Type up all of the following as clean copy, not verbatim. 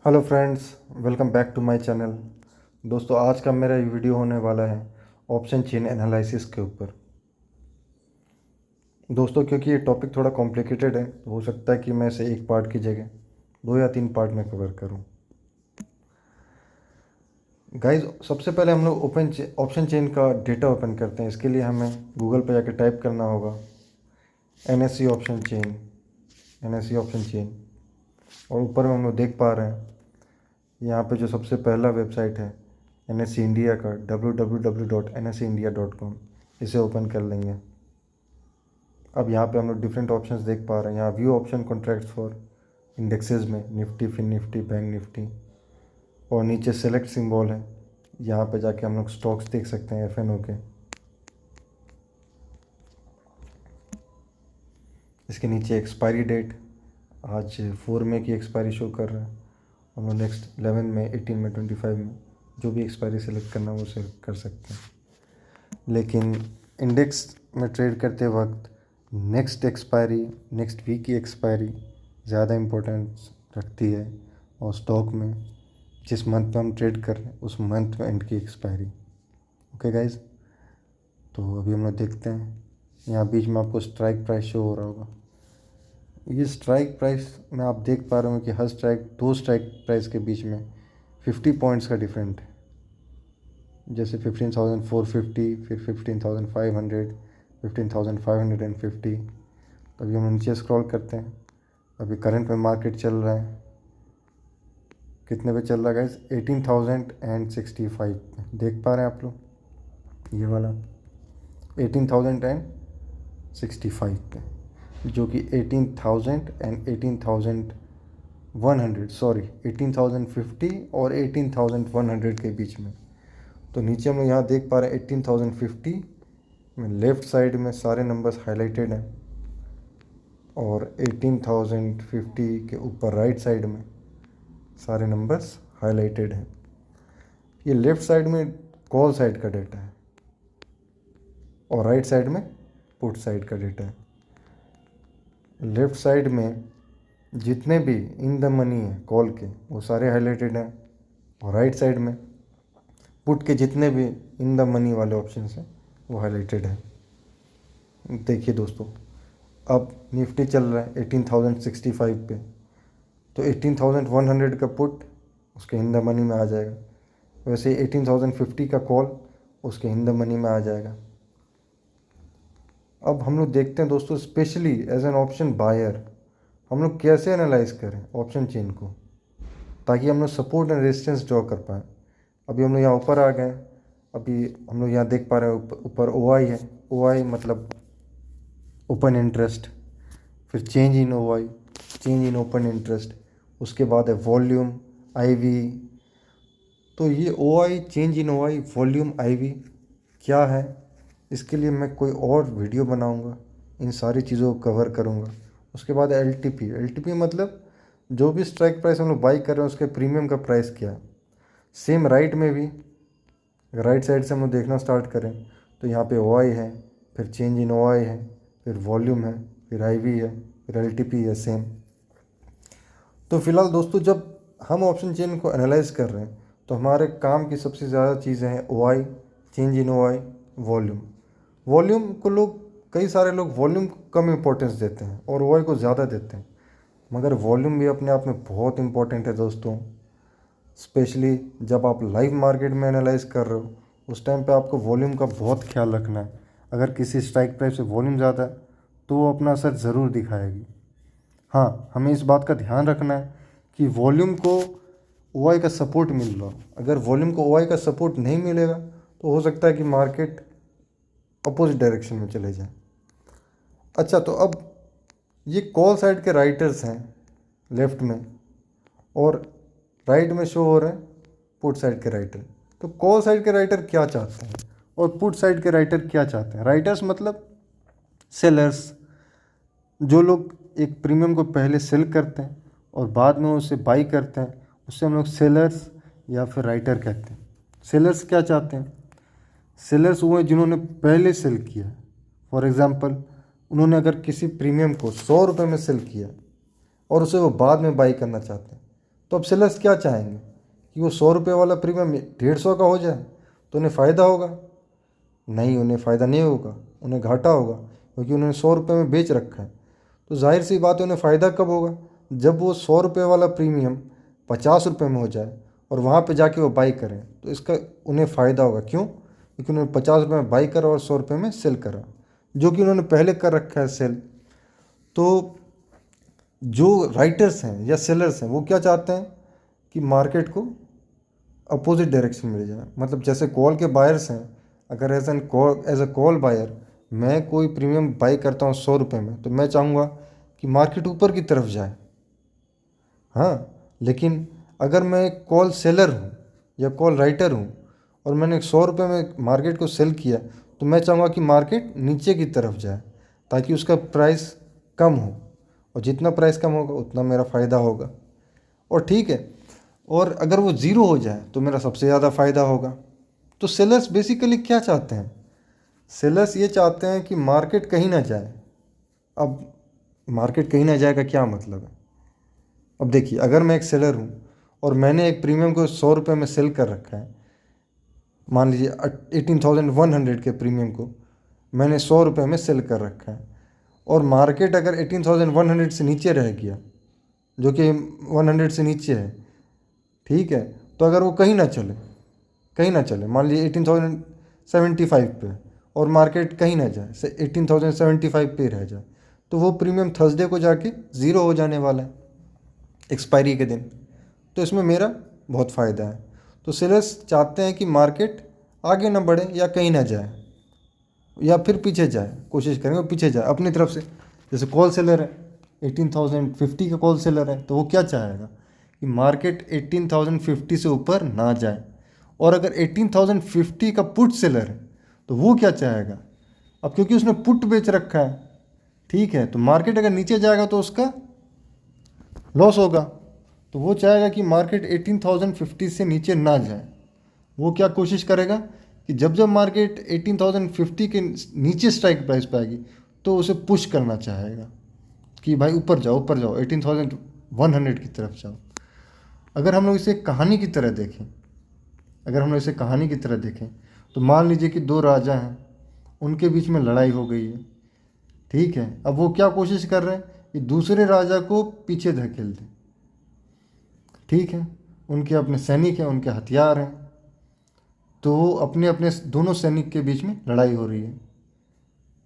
Hello friends, welcome back to my channel. दोस्तों, आज का मेरा वीडियो होने वाला है ऑप्शन चेन एनालिसिस के ऊपर। दोस्तों, क्योंकि ये टॉपिक थोड़ा कॉम्प्लिकेटेड है तो हो सकता है कि मैं इसे एक पार्ट की जगह 2 या 3 पार्ट में कवर करूं। गाइस, सबसे पहले हम लोग ऑप्शन चेन का डेटा ओपन करते हैं। इसके लिए हमें गूगल पर जाकर टाइप करना होगा NSE option chain, NSE option chain. और ऊपर में हम लोग देख पा रहे हैं यहाँ पे जो सबसे पहला वेबसाइट है NSE इंडिया का www.nseindia.com, इसे ओपन कर लेंगे। अब यहाँ पे हम लोग डिफरेंट ऑप्शंस देख पा रहे हैं। यहाँ view option contracts for indexes में Nifty, Fin Nifty, Bank Nifty, और नीचे सेलेक्ट सिंबल है। यहाँ पे जाके हम लोग स्टॉक्स देख सकते हैं FNO के। इसके नीचे एक्सपायरी डेट आज 4 मई की एक्सपायरी शो कर रहा है। हम लोग नेक्स्ट 11 में, 18 में, 25 में जो भी एक्सपायरी सेलेक्ट करना वो सेलेक्ट कर सकते हैं। लेकिन इंडेक्स में ट्रेड करते वक्त नेक्स्ट एक्सपायरी, नेक्स्ट वीक की एक्सपायरी ज़्यादा इम्पोर्टेंस रखती है। और स्टॉक में जिस मंथ में हम ट्रेड कर रहे हैं उस मंथ में एंड की एक्सपायरी। ओके गाइज, तो अभी हम लोग देखते हैं। यहाँ बीच में आपको स्ट्राइक प्राइस शो हो रहा होगा। ये स्ट्राइक प्राइस में आप देख पा रहे हो कि हर दो स्ट्राइक प्राइस के बीच में 50 पॉइंट्स का डिफरेंट है। जैसे 15,450, फिर 15,500, 15,550। तो अभी हम नीचे स्क्रॉल करते हैं। अभी करंट में मार्केट चल रहा है, कितने पे चल रहा है गाइस? 18,065 पे। देख पा रहे हैं आप लोग, ये वाला 18,065 पे, जो कि 18,000 सॉरी 18,050 और 18,100 के बीच में। तो नीचे हम लोग यहाँ देख पा रहे हैं 18,050 में लेफ़्ट साइड में सारे नंबर्स हाईलाइटेड हैं, और 18,050 के ऊपर राइट साइड में सारे नंबर्स हाईलाइटेड हैं। ये लेफ़्ट साइड में कॉल साइड का डेटा है और राइट साइड में पुट साइड का डेटा है। लेफ़्ट साइड में जितने भी इन द मनी है कॉल के वो सारे हाईलाइटेड हैं, और राइट साइड में पुट के जितने भी इन द मनी वाले ऑप्शंस हैं वो हाईलाइटेड हैं। देखिए दोस्तों, अब निफ्टी चल रहा है 18,065 पे, तो 18,100 का पुट उसके इन द मनी में आ जाएगा। वैसे 18,050 का कॉल उसके इन द मनी में आ जाएगा। अब हम लोग देखते हैं दोस्तों, specially as an option buyer हम लोग कैसे एनालाइज करें ऑप्शन चेन को, ताकि हम लोग सपोर्ट एंड रेजिस्टेंस ड्रॉ कर पाएँ। अभी हम लोग यहाँ ऊपर आ गए। अभी हम लोग यहाँ देख पा रहे हैं ऊपर OI है। OI मतलब ओपन इंटरेस्ट, फिर change in OI, change in open interest, उसके बाद है वॉल्यूम IV। तो ये OI, change in OI, volume IV क्या है, इसके लिए मैं कोई और वीडियो बनाऊंगा, इन सारी चीज़ों को कवर करूंगा। उसके बाद LTP मतलब जो भी स्ट्राइक प्राइस हम लोग बाई कर रहे हैं उसके प्रीमियम का प्राइस क्या है। सेम राइट में भी राइट साइड से हम लोग देखना स्टार्ट करें तो यहाँ पे OI है, फिर चेंज इन OI है, फिर वॉल्यूम है, फिर IV है, फिर LTP है सेम। तो फिलहाल दोस्तों, जब हम ऑप्शन चेन को एनालाइज कर रहे हैं तो हमारे काम की सबसे ज़्यादा चीज़ें हैं OI, change in OI, volume. Volume को कई सारे लोग वॉल्यूम को कम इम्पोर्टेंस देते हैं और OI को ज़्यादा देते हैं, मगर वॉल्यूम भी अपने आप में बहुत इंपॉर्टेंट है दोस्तों। स्पेशली जब आप लाइव मार्केट में एनालाइज कर रहे हो उस टाइम पे आपको वॉल्यूम का बहुत ख्याल रखना है। अगर किसी स्ट्राइक प्राइस से वॉल्यूम ज़्यादा है तो वो अपना असर ज़रूर दिखाएगी। हाँ, हमें इस बात का ध्यान रखना है कि वॉल्यूम को OI का सपोर्ट मिल रहा हो। अगर वॉल्यूम को OI का सपोर्ट नहीं मिलेगा तो हो सकता है कि मार्केट अपोजिट डायरेक्शन में चले जाए। अच्छा, तो अब ये कॉल साइड के राइटर्स हैं लेफ़्ट में, और राइट में शो हो रहे हैं पुट साइड के राइटर। तो कॉल साइड के राइटर क्या चाहते हैं और पुट साइड के राइटर क्या चाहते हैं? राइटर्स मतलब सेलर्स, जो लोग एक प्रीमियम को पहले सेल करते हैं और बाद में उसे बाई करते हैं, उससे हम लोग सेलर्स या फिर राइटर कहते हैं। सेलर्स क्या चाहते हैं? सेलर्स वो हैं जिन्होंने पहले सेल किया। फॉर एग्ज़ाम्पल, उन्होंने अगर किसी प्रीमियम को 100 रुपये में सेल किया और उसे वो बाद में बाई करना चाहते हैं, तो अब सेलर्स क्या चाहेंगे कि वो 100 रुपये वाला प्रीमियम 150 का हो जाए तो उन्हें फ़ायदा होगा? नहीं, उन्हें फ़ायदा नहीं होगा, उन्हें घाटा होगा, क्योंकि उन्होंने 100 रुपये में बेच रखा है। तो जाहिर सी बात है उन्हें फ़ायदा कब होगा? जब वो 100 रुपये वाला प्रीमियम 50 रुपये में हो जाए और वहाँ पे जाके वो बाई करें, तो इसका उन्हें फ़ायदा होगा। क्यों? क्योंकि उन्होंने 50 रुपये में बाई करा और 100 रुपये में सेल करा, जो कि उन्होंने पहले कर रखा है सेल। तो जो राइटर्स हैं या सेलर्स हैं वो क्या चाहते हैं कि मार्केट को अपोजिट डायरेक्शन में ले जाए। मतलब जैसे कॉल के बायर्स हैं, अगर एज अ कॉल बायर मैं कोई प्रीमियम बाई करता हूँ 100 रुपये में, तो मैं चाहूँगा कि मार्केट ऊपर की तरफ जाए। हाँ, लेकिन अगर मैं एक कॉल सेलर हूँ या कॉल राइटर हूँ और मैंने 100 रुपये में मार्केट को सेल किया, तो मैं चाहूँगा कि मार्केट नीचे की तरफ जाए ताकि उसका प्राइस कम हो, और जितना प्राइस कम होगा उतना मेरा फ़ायदा होगा। और ठीक है, और अगर वो ज़ीरो हो जाए तो मेरा सबसे ज़्यादा फ़ायदा होगा। तो सेलर्स बेसिकली क्या चाहते हैं? सेलर्स ये चाहते हैं कि मार्केट कहीं ना जाए। अब मार्केट कहीं ना जाए का क्या मतलब है? अब देखिए, अगर मैं एक सेलर हूँ और मैंने एक प्रीमियम को 100 रुपये में सेल कर रखा है, मान लीजिए 18,100 के प्रीमियम को मैंने 100 रुपये में सेल कर रखा है, और मार्केट अगर 18,100 से नीचे रह गया, जो कि 100 से नीचे है, ठीक है, तो अगर वो कहीं ना चले, मान लीजिए 18,075 पे, और मार्केट कहीं ना जाए, से 18,075 पे रह जाए, तो वो प्रीमियम थर्सडे को जाके ज़ीरो हो जाने वाला है एक्सपायरी के दिन। तो इसमें मेरा बहुत फ़ायदा है। तो सेलर्स चाहते हैं कि मार्केट आगे ना बढ़े या कहीं ना जाए, या फिर पीछे जाए, कोशिश करेंगे पीछे जाए अपनी तरफ से। जैसे कॉल सेलर है, 18,050 का कॉल सेलर है, तो वो क्या चाहेगा कि मार्केट 18,050 से ऊपर ना जाए। और अगर 18,050 का पुट सेलर है, तो वो क्या चाहेगा? अब क्योंकि उसने पुट बेच रखा है, ठीक है, तो मार्केट अगर नीचे जाएगा तो उसका लॉस होगा। तो वो चाहेगा कि मार्केट 18,050 से नीचे ना जाए। वो क्या कोशिश करेगा कि जब जब मार्केट 18,050 के नीचे स्ट्राइक प्राइस पे आएगी तो उसे पुश करना चाहेगा कि भाई ऊपर जाओ, ऊपर जाओ, 18,100 की तरफ जाओ। अगर हम लोग इसे कहानी की तरह देखें, तो मान लीजिए कि दो राजा हैं, उनके बीच में लड़ाई हो गई है, ठीक है। अब वो क्या कोशिश कर रहे हैं कि दूसरे राजा को पीछे धकेल दें, ठीक है। उनके अपने सैनिक हैं, उनके हथियार हैं, तो अपने अपने दोनों सैनिक के बीच में लड़ाई हो रही है।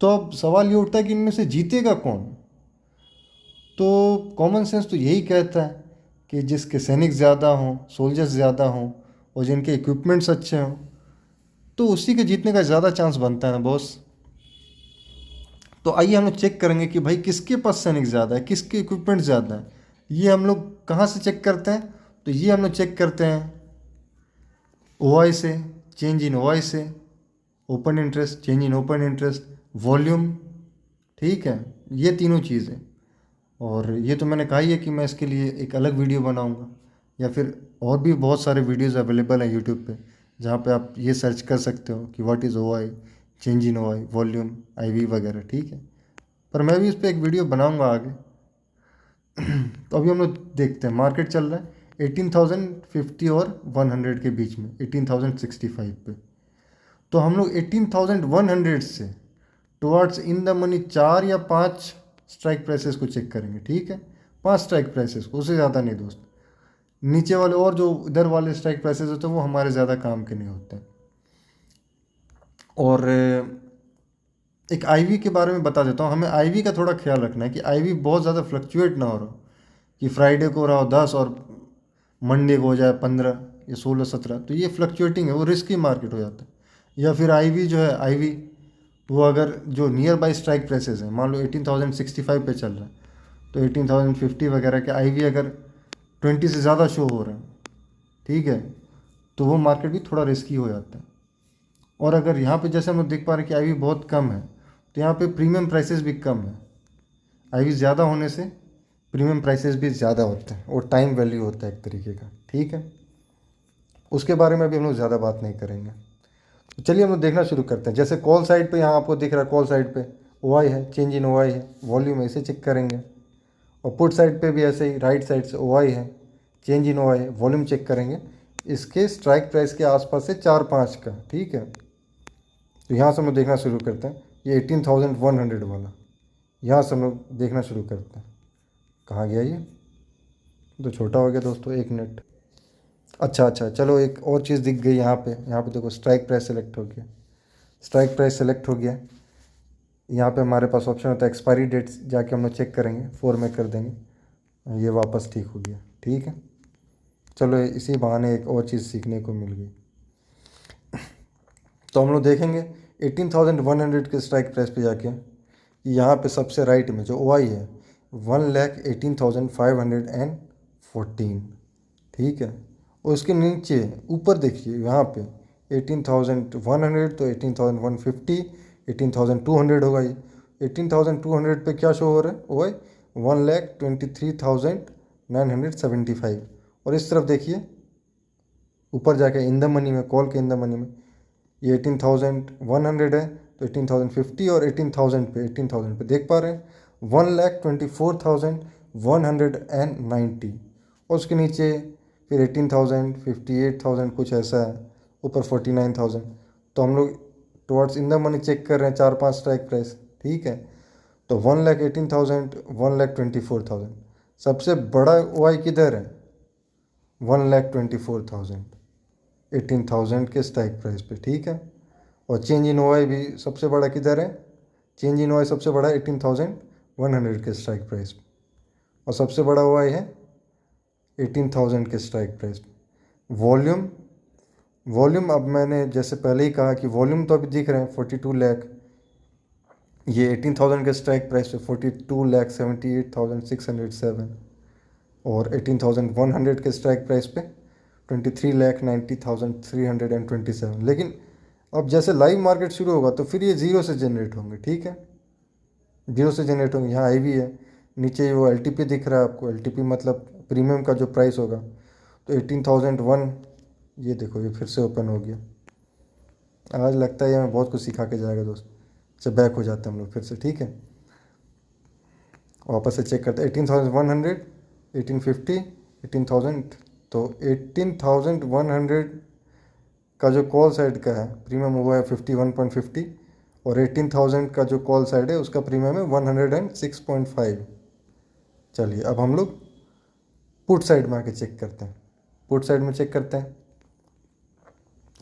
तो अब सवाल ये उठता है कि इनमें से जीतेगा कौन? तो कॉमन सेंस तो यही कहता है कि जिसके सैनिक ज़्यादा हों, सोल्जर्स ज़्यादा हों, और जिनके इक्विपमेंट्स अच्छे हों, तो उसी के जीतने का ज़्यादा चांस बनता है ना बॉस। तो आइए हम लोग चेक करेंगे कि भाई किसके पास सैनिक ज़्यादा है, किसके इक्विपमेंट ज़्यादा है। ये हम लोग कहाँ से चेक करते हैं? तो ये हम लोग चेक करते हैं OI से, चेंज इन OI से, open interest, change in open interest, volume, ठीक है, ये तीनों चीज़ें। और ये तो मैंने कहा ही है कि मैं इसके लिए एक अलग वीडियो बनाऊंगा, या फिर और भी बहुत सारे वीडियोस अवेलेबल हैं यूट्यूब पे, जहाँ पे आप ये सर्च कर सकते हो कि what is OI, change in OI, volume, IV वगैरह, ठीक है। पर मैं भी इस पर एक वीडियो बनाऊंगा आगे। तो अभी हम लोग देखते हैं, मार्केट चल रहा है 18,050 और 100 के बीच में, 18,065 पे। तो हम लोग 18,100 से टुवर्ड्स इन द मनी 4 या 5 स्ट्राइक प्राइसेस को चेक करेंगे, ठीक है। 5 स्ट्राइक प्राइसेस को, उससे ज़्यादा नहीं दोस्त। नीचे वाले और जो इधर वाले स्ट्राइक प्राइसेस होते हैं वो हमारे ज़्यादा काम के नहीं होते। और एक IV के बारे में बता देता हूँ। हमें IV का थोड़ा ख्याल रखना है कि IV बहुत ज़्यादा फ्लक्चुएट ना हो रहा हो, कि फ्राइडे को रहा हो 10 और मंडे को हो जाए 15 या 16, 17। तो ये फ्लक्चुएटिंग है, वो रिस्की मार्केट हो जाता है। या फिर IV जो है, IV वो अगर जो नियर बाई स्ट्राइक प्राइसेस हैं, मान लो 18,065 पे चल रहा है, तो 18,050 वगैरह के IV अगर 20 से ज़्यादा शो हो रहे हैं, ठीक है, तो वो मार्केट भी थोड़ा रिस्की हो जाता है। और अगर यहाँ पे जैसे हम लोग देख पा रहे हैं कि IV बहुत कम है, तो यहाँ पे प्रीमियम प्राइसेस भी कम है। IV ज़्यादा होने से प्रीमियम प्राइसेस भी ज़्यादा होते हैं, और टाइम वैल्यू होता है एक तरीके का, ठीक है। उसके बारे में भी हम लोग ज़्यादा बात नहीं करेंगे। तो चलिए हम लोग देखना शुरू करते हैं। जैसे कॉल साइड पे यहाँ आपको दिख रहा है, कॉल साइड पे OI है, चेंज इन OI है, वॉल्यूम है, इसे चेक करेंगे। और पुट साइड पे भी ऐसे ही, राइट साइड से OI है, change in OI volume check करेंगे इसके स्ट्राइक प्राइस के आसपास से 4-5 का, ठीक है। तो यहाँ से हम लोग देखना शुरू करते हैं, ये 18,100 वाला, यहाँ से हम लोग देखना शुरू करते हैं। कहाँ गया ये, तो छोटा हो गया दोस्तों, 1 मिनट। अच्छा अच्छा, चलो एक और चीज़ दिख गई यहाँ पे देखो स्ट्राइक प्राइस सेलेक्ट हो गया, स्ट्राइक प्राइस सेलेक्ट हो गया। यहाँ पे हमारे पास ऑप्शन होता है एक्सपायरी डेट्स, जाके हम लोग चेक करेंगे, 4 में कर देंगे, ये वापस ठीक हो गया, ठीक है। चलो इसी बहाने एक और चीज़ सीखने को मिल गई। तो हम लोग देखेंगे 18,100 के स्ट्राइक प्राइस पे जाके, यहाँ पे सबसे राइट में जो ओआई है 1,18,514, ठीक है। और उसके नीचे ऊपर देखिए यहाँ पे 18,100, तो 18,150, 18,200 होगा ये। 18,200 पे क्या शो हो रहा है ओआई, 1,23,975। और इस तरफ देखिए ऊपर जाके इन द मनी में, कॉल के इन द मनी में ये 18,100 है, तो 18,050 और 18,000 पे देख पा रहे हैं 1,24,190। और उसके नीचे फिर 18,000, 58,000 कुछ ऐसा है, ऊपर 49,000। तो हम लोग towards in the money check कर रहे हैं 4-5 स्ट्राइक प्राइस, ठीक है। तो 1,18,000, 1,24,000, सबसे बड़ा ओआई किधर है, 1,24,000, 18,000 के स्ट्राइक प्राइस पे, ठीक है। और चेंज इन ओआई भी सबसे बड़ा किधर है, चेंज इन ओआई सबसे बड़ा 18,100 के स्ट्राइक प्राइस पे, और सबसे बड़ा ओआई है 18,000 के स्ट्राइक प्राइस पे। वॉल्यूम अब मैंने जैसे पहले ही कहा कि वॉल्यूम तो अभी दिख रहे हैं 42 लाख, ये 18,000 के स्ट्राइक प्राइस पे 42,78,607, और 18,100 के स्ट्राइक प्राइस पे 23,90,327। लेकिन अब जैसे लाइव मार्केट शुरू होगा तो फिर ये ज़ीरो से जनरेट होंगे, ठीक है, जीरो से जनरेट होंगे। यहाँ आई भी है, नीचे वो एलटीपी दिख रहा है आपको, एलटीपी मतलब प्रीमियम का जो प्राइस होगा, तो 18,001, ये देखो ये फिर से ओपन हो गया। आज लगता है ये हमें बहुत कुछ सिखा के जाएगा दोस्त। अच्छा बैक हो जाते हैं हम लोग फिर से, ठीक है, वापस से चेक करते हैं 18,100, 1850, 18,000। तो 18,100 का जो कॉल साइड का है प्रीमियम हुआ है 51.50, और 18,000 का जो कॉल साइड है उसका प्रीमियम है 106.5। चलिए अब हम लोग पुट साइड में आके चेक करते हैं, पुट साइड में चेक करते हैं।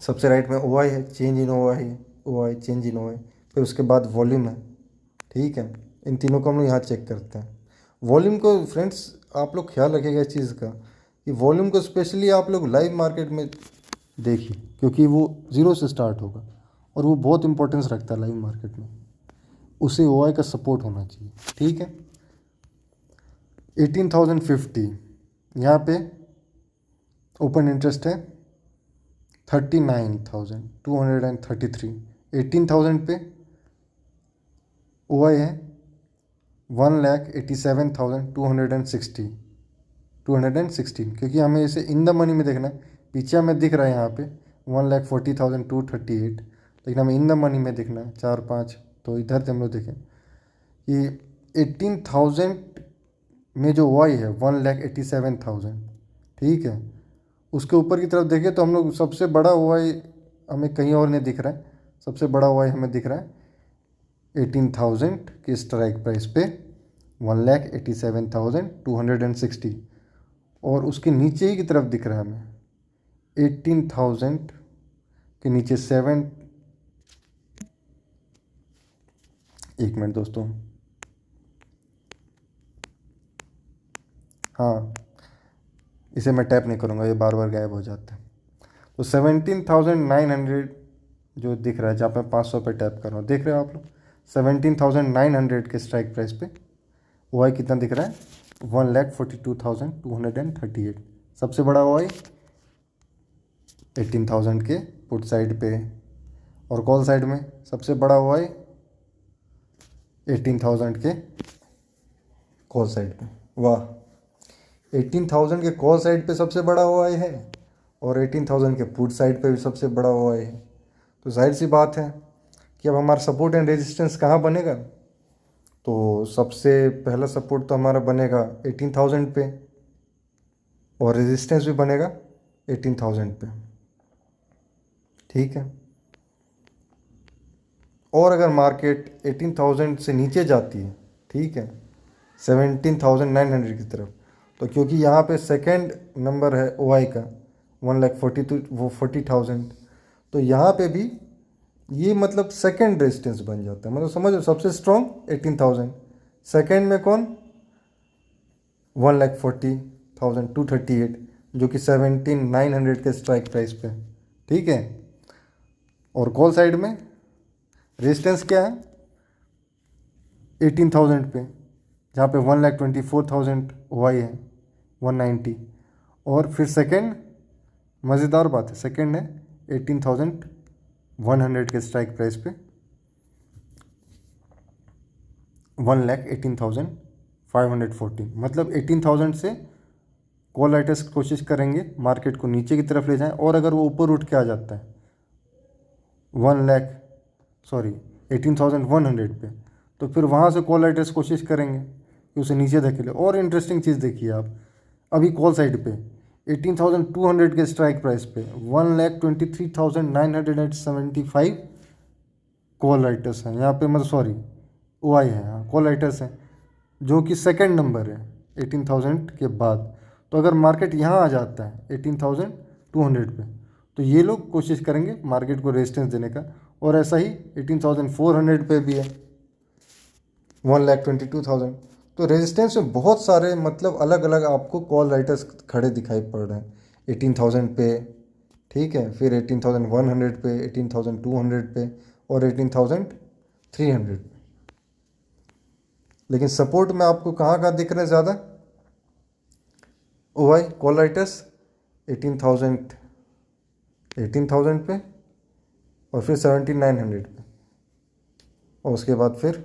सबसे राइट में ओआई है, change in OI, OI change in OI, फिर उसके बाद वॉल्यूम है, ठीक है। इन तीनों को हम लोग यहाँ चेक करते हैं। वॉल्यूम को फ्रेंड्स आप लोग ख्याल रखिएगा इस चीज़ का कि वॉल्यूम को स्पेशली आप लोग लाइव मार्केट में देखिए, क्योंकि वो ज़ीरो से स्टार्ट होगा और वो बहुत इंपॉर्टेंस रखता है लाइव मार्केट में, उसे ओआई का सपोर्ट होना चाहिए, ठीक है। 18,050 यहाँ पे ओपन इंटरेस्ट है 39,233। 18,000 पे ओआई है 1,87,216, क्योंकि हमें इसे इन द मनी में देखना है। पीछे हमें दिख रहा है यहाँ पे 1,40,238, लेकिन हमें इन द मनी में देखना है 4-5। तो इधर से हम लोग देखें कि 18,000 में जो ओआई है 1,87,000, ठीक है। उसके ऊपर की तरफ देखें तो हम लोग सबसे बड़ा ओआई हमें कहीं और नहीं दिख रहा है, सबसे बड़ा ओआई हमें दिख रहा है 18,000 के स्ट्राइक प्राइस पे 1,87,260, और उसके नीचे ही की तरफ दिख रहा है हमें 18,000 के नीचे 7, एक मिनट दोस्तों, हाँ इसे मैं टैप नहीं करूँगा, ये बार बार गायब हो जाता है। तो 17,900 जो दिख रहा है, जहाँ पे 500 पे टैप कर रहा हूँ, देख रहे हो आप लोग 17,900 के स्ट्राइक प्राइस पे ओआई कितना दिख रहा है 1,42,238। सबसे बड़ा ओआई 18,000 के पुट साइड पे, और कॉल साइड में सबसे बड़ा ओआई 18,000 के कॉल साइड पे। वाह, 18,000 के कॉल साइड पे सबसे बड़ा ओआई है और 18,000 के पुट साइड पे भी सबसे बड़ा ओआई है। तो जाहिर सी बात है कि अब हमारा सपोर्ट एंड रेजिस्टेंस कहाँ बनेगा, तो सबसे पहला सपोर्ट तो हमारा बनेगा 18,000 पे, और रेजिस्टेंस भी बनेगा 18,000 पे, ठीक है। और अगर मार्केट 18,000 से नीचे जाती है, ठीक है, 17,900 की तरफ, तो क्योंकि यहाँ पे सेकंड नंबर है OI का 1,42,000, तो यहाँ पे भी ये मतलब सेकंड रेजिस्टेंस बन जाता है। मतलब समझो, सबसे स्ट्रॉन्ग 18,000, सेकंड में कौन 1,40,238, जो कि 17,900 के स्ट्राइक प्राइस पे, ठीक है। और कॉल साइड में रेजिस्टेंस क्या है 18,000 पे, जहाँ पे 1,24,000 OI है 190। और फिर सेकंड, मज़ेदार बात है, सेकंड है 18,100 के स्ट्राइक प्राइस पे 1,18,514। मतलब 18,000 से कॉल राइटर्स कोशिश करेंगे मार्केट को नीचे की तरफ ले जाएं, और अगर वो ऊपर उठ के आ जाता है 18,100 पे, तो फिर वहाँ से कॉल राइटर्स कोशिश करेंगे कि उसे नीचे धकेले। और इंटरेस्टिंग चीज़ देखिए आप, अभी कॉल साइड पे 18,200 के स्ट्राइक प्राइस पे 1,23,975 कॉल राइटर्स हैं यहाँ पे, मतलब OI है, हाँ कॉल राइटर्स हैं, जो कि सेकंड नंबर है 18,000 के बाद। तो अगर मार्केट यहाँ आ जाता है 18,200 पे, तो ये लोग कोशिश करेंगे मार्केट को रेजिस्टेंस देने का। और ऐसा ही 18,400 पे भी है 1,22,000। तो रेजिस्टेंस में बहुत सारे मतलब अलग अलग आपको कॉल राइटर्स खड़े दिखाई पड़ रहे हैं 18,000 पे, ठीक है, फिर 18,100 पे, 18,200 पे, और 18,300 पे। लेकिन सपोर्ट में आपको कहाँ दिख रहे हैं ज़्यादा OI कॉल राइटर्स 18,000 पे, और फिर 17,900 पे, और उसके बाद फिर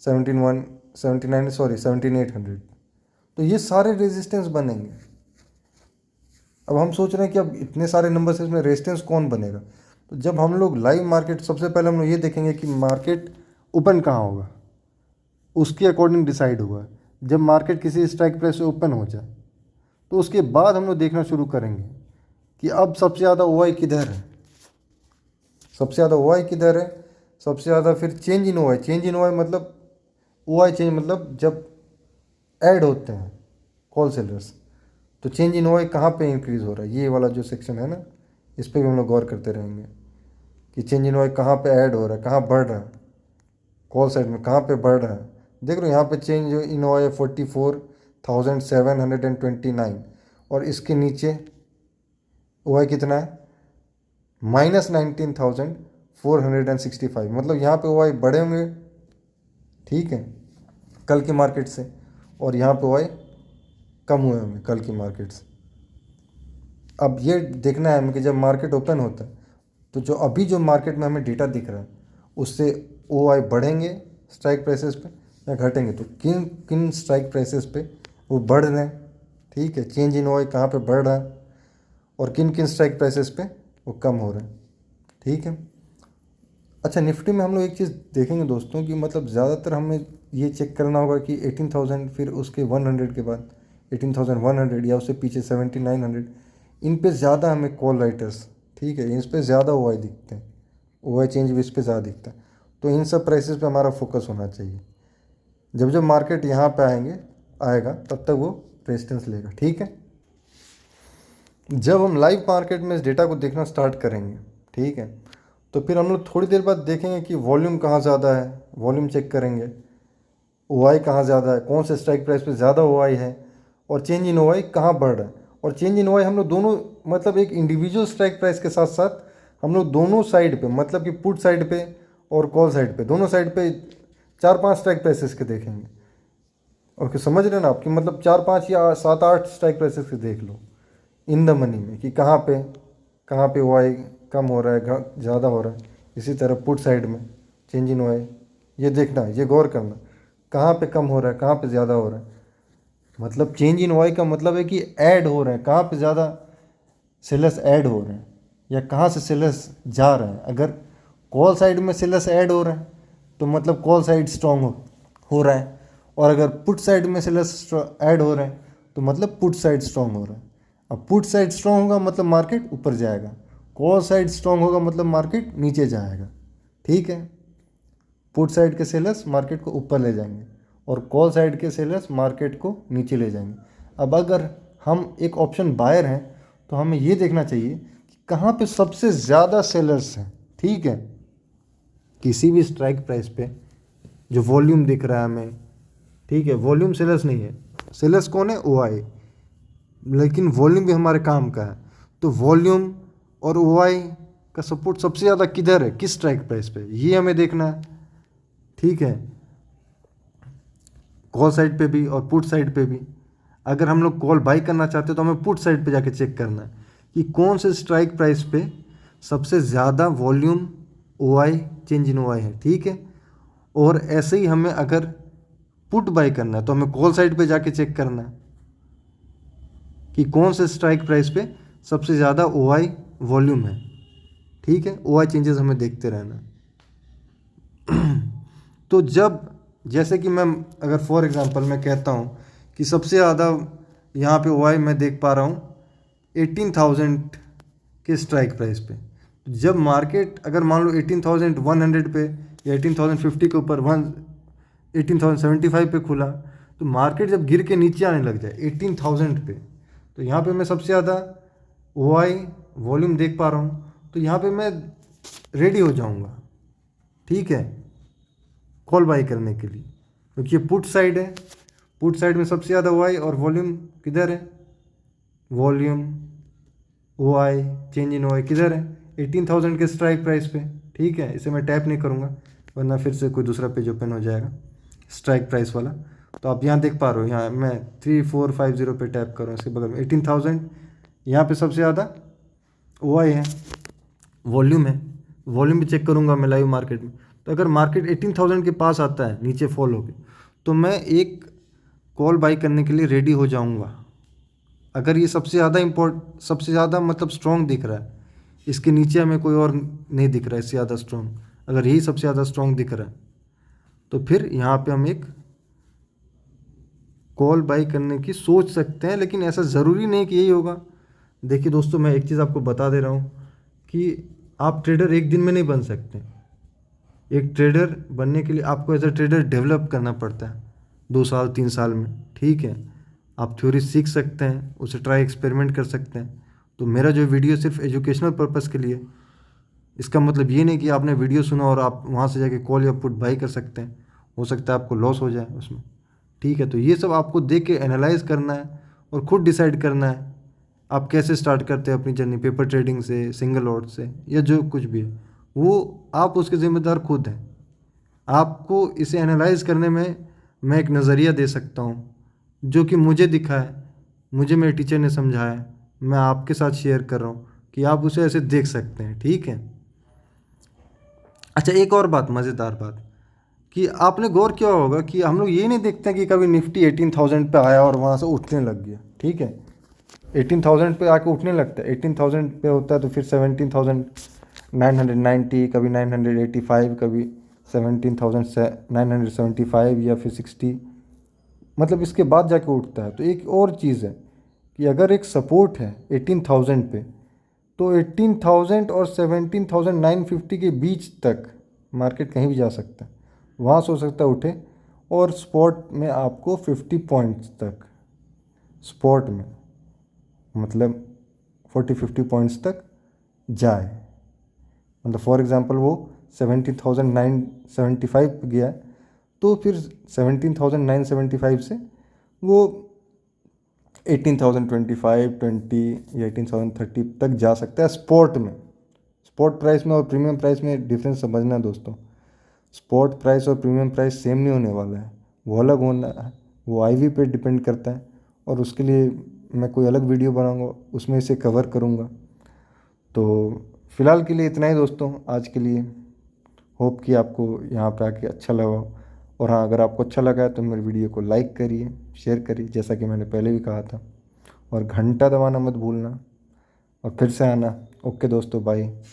17,800। तो ये सारे रेजिस्टेंस बनेंगे। अब हम सोच रहे हैं कि अब इतने सारे नंबर से इसमें रेजिस्टेंस कौन बनेगा। तो जब हम लोग लाइव मार्केट, सबसे पहले हम लोग ये देखेंगे कि मार्केट ओपन कहाँ होगा, उसके अकॉर्डिंग डिसाइड होगा। जब मार्केट किसी स्ट्राइक प्राइस से ओपन हो जाए, तो उसके बाद हम लोग देखना शुरू करेंगे कि अब सबसे ज़्यादा OI किधर है, सबसे ज़्यादा OI किधर है, सबसे ज़्यादा फिर change in OI। Change in OI मतलब OI चेंज मतलब जब ऐड होते हैं कॉल सेलर्स, तो चेंज इन OI कहाँ पे इंक्रीज़ हो रहा है, ये वाला जो सेक्शन है ना, इस पर भी हम लोग गौर करते रहेंगे कि चेंज इन OI कहाँ पे ऐड हो रहा है, कहाँ बढ़ रहा है, कॉल साइड में कहाँ पे बढ़ रहा है। देख लो यहाँ पे चेंज इन OI 44,729, और इसके नीचे OI कितना है -19,465। मतलब यहाँ पे OI बढ़े होंगे, ठीक है, कल की मार्केट से, और यहाँ पे OI कम हुए होंगे कल की मार्केट से। अब ये देखना है हमें कि जब मार्केट ओपन होता है, तो जो अभी जो मार्केट में हमें डेटा दिख रहा है, उससे OI बढ़ेंगे स्ट्राइक प्राइसेस पे या घटेंगे, तो किन किन स्ट्राइक प्राइसेस पे वो बढ़ रहे हैं, ठीक है, चेंज इन OI कहाँ पे बढ़ रहा है, और किन किन स्ट्राइक प्राइसेस पे वो कम हो रहे हैं, ठीक है। अच्छा, निफ्टी में हम लोग एक चीज़ देखेंगे दोस्तों कि मतलब ज़्यादातर हमें ये चेक करना होगा कि 18,000, फिर उसके 100 के बाद 18,100, या उससे पीछे 17,900, इन पे ज़्यादा हमें कॉल राइटर्स, ठीक है, इस पे ज़्यादा OI दिखते हैं, OI चेंज भी इस पे ज़्यादा दिखता है। तो इन सब प्राइसेस पे हमारा फोकस होना चाहिए। जब जब मार्केट यहाँ पे आएगा तब तक वो रेजिस्टेंस लेगा, ठीक है। जब हम लाइव मार्केट में इस डेटा को देखना स्टार्ट करेंगे, ठीक है, तो फिर हम लोग थोड़ी देर बाद देखेंगे कि वॉल्यूम कहाँ ज़्यादा है, वॉल्यूम चेक करेंगे, OI कहाँ ज़्यादा है, कौन से स्ट्राइक प्राइस पे ज़्यादा OI है, और चेंज इन OI कहाँ बढ़ रहा है। और चेंज इन OI हम लोग दोनों, मतलब एक इंडिविजुअल स्ट्राइक प्राइस के साथ साथ हम लोग दोनों साइड पे, मतलब कि पुट साइड पे और कॉल साइड पे, दोनों साइड पे 4-5 स्ट्राइक प्राइसेस के देखेंगे। ओके, समझ रहे ना आपकी, मतलब 4-5 या 7-8 स्ट्राइक प्राइसेस के देख लो इन द मनी में कि कहाँ पे OI कम हो रहा है, ज़्यादा हो रहा है। इसी तरह पुट साइड में चेंज इन OI, ये देखना है, ये गौर करना कहाँ पे कम हो रहा है, कहाँ पे ज़्यादा हो रहा है। मतलब चेंज इन OI का मतलब है कि ऐड हो रहे हैं, कहाँ पे ज़्यादा सेलर्स ऐड हो रहे हैं या कहाँ से सेलर्स जा रहे हैं। अगर कॉल साइड में सेलर्स ऐड हो रहे हैं तो मतलब कॉल साइड स्ट्रांग हो रहा है, और अगर पुट साइड में सेलर्स ऐड हो रहे हैं तो मतलब पुट साइड स्ट्रांग हो रहा है। अब पुट साइड स्ट्रांग होगा मतलब मार्केट ऊपर जाएगा, कॉल साइड स्ट्रांग होगा मतलब मार्केट नीचे जाएगा। ठीक है, पुट साइड के सेलर्स मार्केट को ऊपर ले जाएंगे और कॉल साइड के सेलर्स मार्केट को नीचे ले जाएंगे। अब अगर हम एक ऑप्शन बायर हैं तो हमें ये देखना चाहिए कि कहाँ पे सबसे ज़्यादा सेलर्स हैं। ठीक है, किसी भी स्ट्राइक प्राइस पे जो वॉल्यूम दिख रहा है हमें, ठीक है, वॉल्यूम सेलर्स नहीं है, सेलर्स कौन है, OI, लेकिन वॉल्यूम भी हमारे काम का है। तो वॉल्यूम और OI का सपोर्ट सबसे ज़्यादा किधर है, किस स्ट्राइक प्राइस पे, ये हमें देखना है। ठीक है, कॉल साइड पे भी और पुट साइड पे भी। अगर हम लोग कॉल बाई करना चाहते हैं तो हमें पुट साइड पे जाके चेक करना है कि कौन से स्ट्राइक प्राइस पे सबसे ज़्यादा volume OI, change in OI है। ठीक है, और ऐसे ही हमें अगर पुट बाई करना है तो हमें कॉल साइड पे जाके चेक करना है कि कौन से स्ट्राइक प्राइस पे सबसे ज़्यादा OI वॉल्यूम है। ठीक है, OI चेंजेस हमें देखते रहना। तो जब, जैसे कि मैं अगर फॉर एग्जांपल मैं कहता हूँ कि सबसे ज़्यादा यहाँ पे OI मैं देख पा रहा हूँ 18,000 के स्ट्राइक प्राइस पे। जब मार्केट अगर मान लो 18,100 पे या 18,050 के ऊपर 18,075 पे खुला, तो मार्केट जब गिर के नीचे आने लग जाए 18,000 पे, तो यहाँ पे मैं सबसे ज़्यादा OI वॉल्यूम देख पा रहा हूँ, तो यहाँ पे मैं रेडी हो जाऊँगा। ठीक है, कॉल बाई करने के लिए, क्योंकि ये पुट साइड है, पुट साइड में सबसे ज़्यादा OI और वॉल्यूम किधर है, volume OI, change in OI किधर है, 18,000 के स्ट्राइक प्राइस पे। ठीक है, इसे मैं टैप नहीं करूँगा वरना फिर से कोई दूसरा पेज ओपन हो जाएगा स्ट्राइक प्राइस वाला। तो आप यहाँ देख पा रहे हो, यहाँ मैं 3450 पे टैप करूँ, इसके बगल में 18,000, यहाँ पे सबसे ज़्यादा OI है, वॉल्यूम है, वॉल्यूम भी चेक करूँगा मैं लाइव मार्केट में। तो अगर मार्केट 18,000 के पास आता है नीचे फॉल होके, तो मैं एक कॉल बाई करने के लिए रेडी हो जाऊँगा। अगर ये सबसे ज़्यादा सबसे ज़्यादा मतलब स्ट्रॉन्ग दिख रहा है, इसके नीचे हमें कोई और नहीं दिख रहा है इससे ज़्यादा स्ट्रॉन्ग, अगर यही सबसे ज़्यादा स्ट्रॉन्ग दिख रहा है तो फिर यहाँ पे हम एक कॉल बाई करने की सोच सकते हैं, लेकिन ऐसा ज़रूरी नहीं कि यही होगा। देखिए दोस्तों, मैं एक चीज़ आपको बता दे रहा हूँ कि आप ट्रेडर एक दिन में नहीं बन सकते। एक ट्रेडर बनने के लिए आपको एज अ ट्रेडर डेवलप करना पड़ता है 2 साल 3 साल में। ठीक है, आप थ्योरी सीख सकते हैं, उसे ट्राई एक्सपेरिमेंट कर सकते हैं। तो मेरा जो वीडियो सिर्फ एजुकेशनल पर्पज़ के लिए, इसका मतलब ये नहीं कि आपने वीडियो सुना और आप वहाँ से जाके कॉल या पुट बाई कर सकते हैं, हो सकता है आपको लॉस हो जाए उसमें। ठीक है, तो ये सब आपको देख के एनालाइज करना है और ख़ुद डिसाइड करना है आप कैसे स्टार्ट करते हैं अपनी जर्नी, पेपर ट्रेडिंग से, सिंगल लॉट से, या जो कुछ भी है वो आप उसके ज़िम्मेदार खुद हैं। आपको इसे एनालाइज करने में मैं एक नज़रिया दे सकता हूँ जो कि मुझे दिखा है, मुझे मेरे टीचर ने समझाया है, मैं आपके साथ शेयर कर रहा हूँ कि आप उसे ऐसे देख सकते हैं। ठीक है, अच्छा एक और बात, मज़ेदार बात, कि आपने गौर किया होगा कि हम लोग ये नहीं देखते हैं कि कभी निफ्टी 18,000 पे आया और वहाँ से उठने लग गया। ठीक है, 18,000 पे आके उठने लगता है, 18,000 पे होता है तो फिर 17,990, कभी 985, कभी 17,975 या फिर 60, मतलब इसके बाद जाके उठता है। तो एक और चीज़ है कि अगर एक सपोर्ट है 18,000 पे, तो 18,000 और 17,950 के बीच तक मार्केट कहीं भी जा सकता है, वहाँ से हो सकता है उठे, और स्पॉट में आपको 50 पॉइंट्स तक, स्पॉट में मतलब 40-50 पॉइंट्स तक जाए। मतलब फॉर एग्जांपल वो 17,975 गया तो फिर 17,975 से वो 18,025, 20 या 18,030 तक जा सकता है स्पॉट में। स्पॉट प्राइस में और प्रीमियम प्राइस में डिफरेंस समझना दोस्तों। स्पॉट प्राइस और प्रीमियम प्राइस सेम नहीं होने वाला है, वो अलग होना है, वो IV पे डिपेंड करता है, और उसके लिए मैं कोई अलग वीडियो बनाऊंगा, उसमें इसे कवर करूंगा। तो फ़िलहाल के लिए इतना ही दोस्तों आज के लिए। होप कि आपको यहाँ पे आके अच्छा लगा, और हाँ, अगर आपको अच्छा लगा है तो मेरे वीडियो को लाइक करिए, शेयर करिए, जैसा कि मैंने पहले भी कहा था, और घंटा दबाना मत भूलना, और फिर से आना। ओके दोस्तों, बाय।